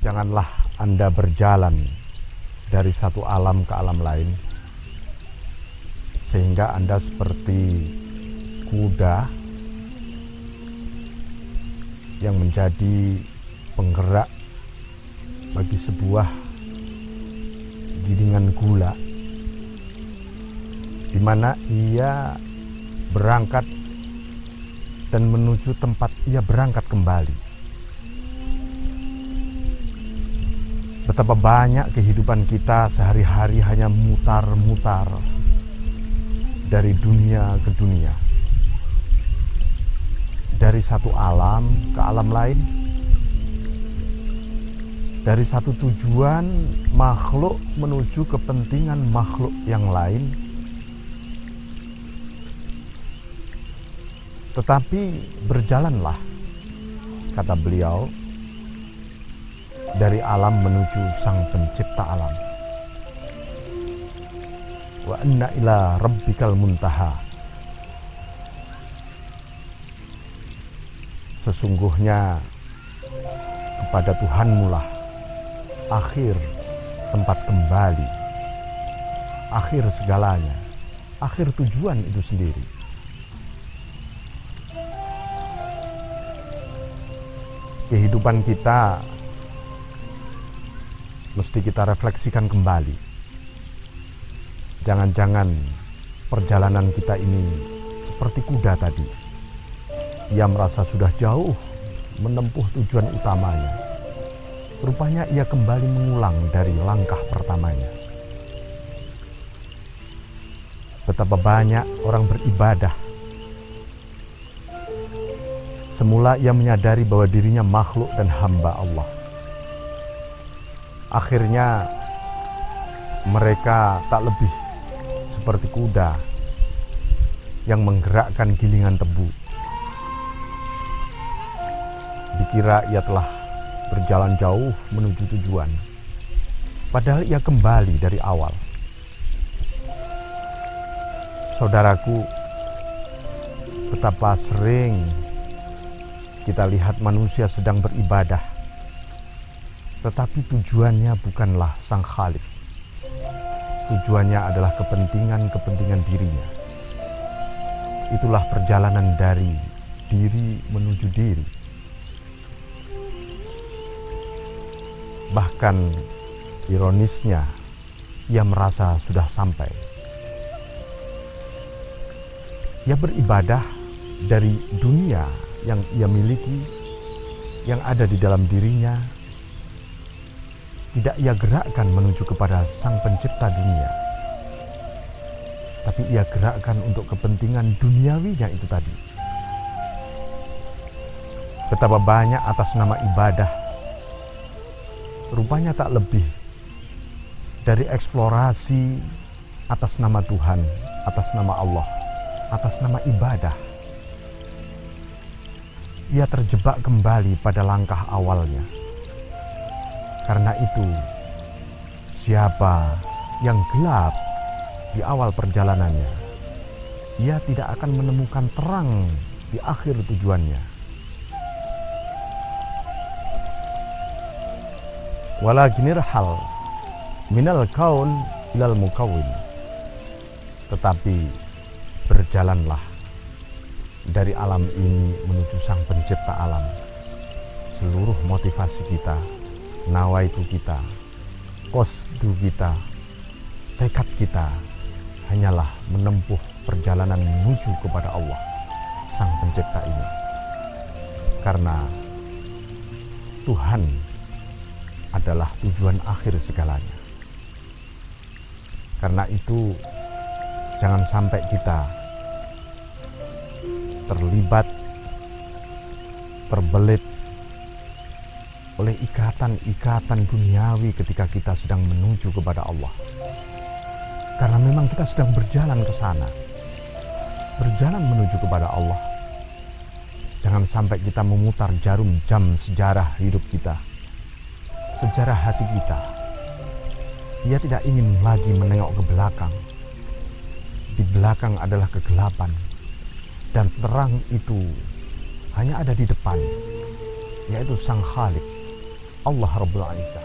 Janganlah Anda berjalan dari satu alam ke alam lain sehingga Anda seperti kuda yang menjadi penggerak bagi sebuah gilingan gula, di mana ia berangkat dan menuju tempat ia berangkat kembali. Betapa banyak kehidupan kita sehari-hari hanya mutar-mutar dari dunia ke dunia, dari satu alam ke alam lain, dari satu tujuan makhluk menuju kepentingan makhluk yang lain. Tetapi berjalanlah, kata beliau, dari alam menuju sang pencipta alam. Wa inna ila rabbikal muntaha. Sesungguhnya kepada Tuhanmu lah akhir tempat kembali, akhir segalanya, akhir tujuan itu sendiri. Kehidupan kita mesti kita refleksikan kembali. Jangan-jangan perjalanan kita ini seperti kuda tadi. Ia merasa sudah jauh menempuh tujuan utamanya. Rupanya ia kembali mengulang dari langkah pertamanya. Betapa banyak orang beribadah. Semula ia menyadari bahwa dirinya makhluk dan hamba Allah. Akhirnya mereka tak lebih seperti kuda yang menggerakkan gilingan tebu. Dikira ia telah berjalan jauh menuju tujuan, padahal ia kembali dari awal. Saudaraku, betapa sering kita lihat manusia sedang beribadah, tetapi tujuannya bukanlah Sang Khalik. Tujuannya adalah kepentingan dirinya. Itulah perjalanan dari diri menuju diri. Bahkan ironisnya, ia merasa sudah sampai. Ia beribadah dari dunia yang ia miliki, yang ada di dalam dirinya. Tidak ia gerakkan menuju kepada Sang Pencipta dunia, tapi ia gerakkan untuk kepentingan duniawinya itu tadi. Betapa banyak atas nama ibadah, rupanya tak lebih dari eksplorasi atas nama Tuhan, atas nama Allah, atas nama ibadah. Ia terjebak kembali pada langkah awalnya. Karena itu, siapa yang gelap di awal perjalanannya, ia tidak akan menemukan terang di akhir tujuannya. Walakinir hal minal kaun ilal mukawin. Tetapi berjalanlah dari alam ini menuju Sang Pencipta alam. Seluruh motivasi kita, nawaitu kita, qasdu kita, tekad kita hanyalah menempuh perjalanan menuju kepada Allah, Sang Pencipta ini. Karena Tuhan adalah tujuan akhir segalanya. Karena itu, jangan sampai kita terlibat, terbelit oleh ikatan-ikatan duniawi ketika kita sedang menuju kepada Allah. Karena memang kita sedang berjalan ke sana, berjalan menuju kepada Allah. Jangan sampai kita memutar jarum jam sejarah hidup kita, sejarah hati kita. Ia tidak ingin lagi menengok ke belakang. Di belakang adalah kegelapan, dan terang itu hanya ada di depan, yaitu Sang Khalik, Allah Rabbul Izzah.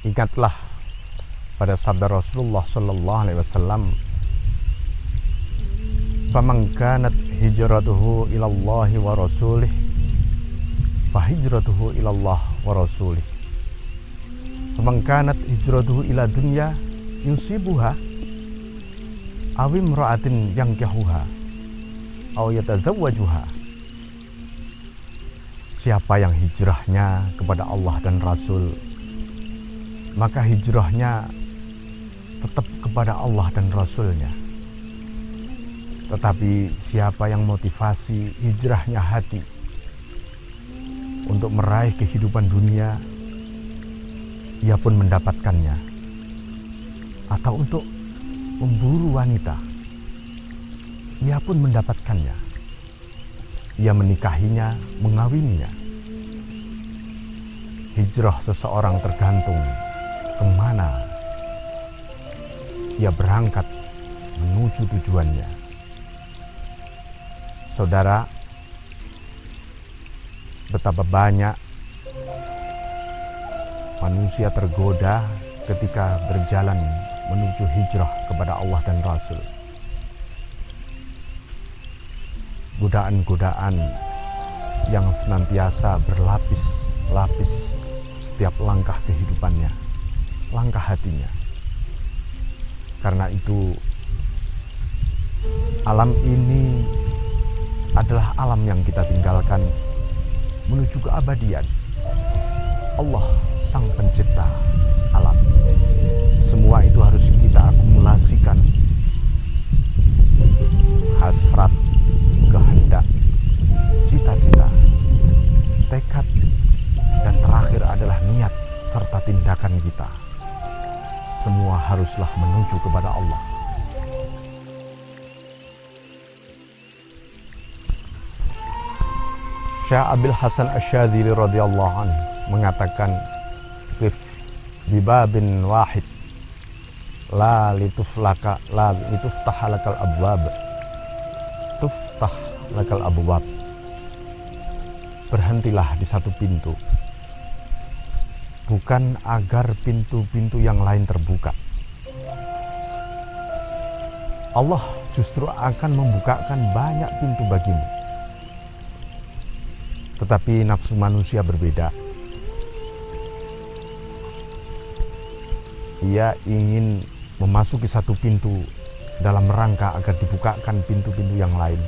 Ingatlah pada sabda Rasulullah sallallahu alaihi wasallam, "Faman kanat hijratuhu ilallahi wa rasulih, fa hijratuhu ilallah wa rasulih. Faman kanat hijratuhu ila dunya yusibuha aw imra'atin yankihuha aw yatazawwajuha." Siapa yang hijrahnya kepada Allah dan Rasul, maka hijrahnya tetap kepada Allah dan Rasulnya. Tetapi siapa yang motivasi hijrahnya hati untuk meraih kehidupan dunia, ia pun mendapatkannya. Atau untuk memburu wanita, ia pun mendapatkannya. Ia menikahinya, mengawininya. Hijrah seseorang tergantung kemana ia berangkat menuju tujuannya. Saudara, betapa banyak manusia tergoda ketika berjalan menuju hijrah kepada Allah dan Rasul. Godaan-godaan yang senantiasa berlapis-lapis setiap langkah kehidupannya, langkah hatinya. Karena itu alam ini adalah alam yang kita tinggalkan menuju keabadian. Allah sang pencipta alam. Semua itu harus kita akumulasikan. Hasrat, kehendak, cita-cita, tekad, dan terakhir adalah niat serta tindakan kita. Semua haruslah menuju kepada Allah. Syekh Abil Hasan Asy-Syadzili radhiyallahu anhu mengatakan, "Qif bi babin wahid la lituftah lakal abwab, tuftah lakal abwab." Berhentilah di satu pintu, bukan agar pintu-pintu yang lain terbuka. Allah justru akan membukakan banyak pintu bagimu. Tetapi nafsu manusia berbeda. Ia ingin memasuki satu pintu dalam rangka agar dibukakan pintu-pintu yang lain.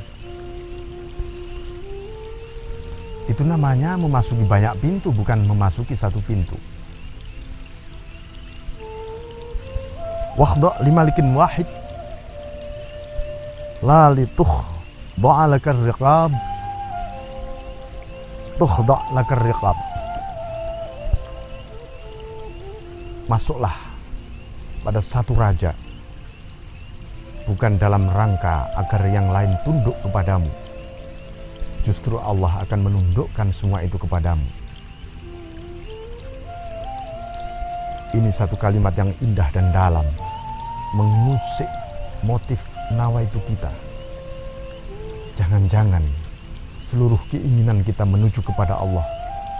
Itu namanya memasuki banyak pintu, bukan memasuki satu pintu. Wakhda' limalikin wahid la litukhda'a lakar riqab, tukhda' lakar riqab. Masuklah pada satu raja, bukan dalam rangka agar yang lain tunduk kepadamu. Justru Allah akan menundukkan semua itu kepadamu. Ini satu kalimat yang indah dan dalam, mengusik motif nawaitu kita. Jangan-jangan seluruh keinginan kita menuju kepada Allah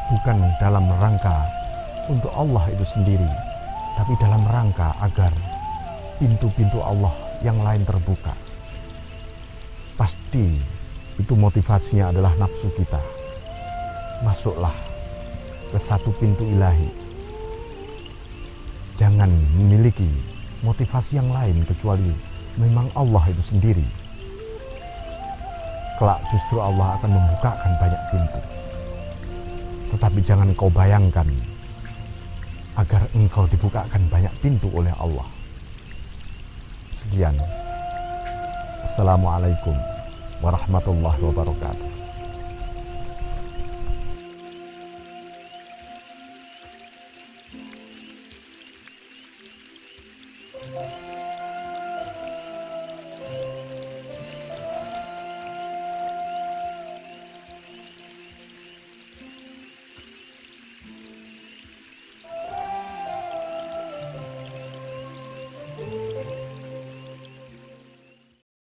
bukan dalam rangka untuk Allah itu sendiri, tapi dalam rangka agar pintu-pintu Allah yang lain terbuka. Pasti itu motivasinya adalah nafsu kita. Masuklah ke satu pintu ilahi. Jangan memiliki motivasi yang lain kecuali memang Allah itu sendiri. Kelak justru Allah akan membukakan banyak pintu. Tetapi jangan kau bayangkan agar engkau dibukakan banyak pintu oleh Allah. Sekian. Assalamualaikum warahmatullahi wabarakatuh.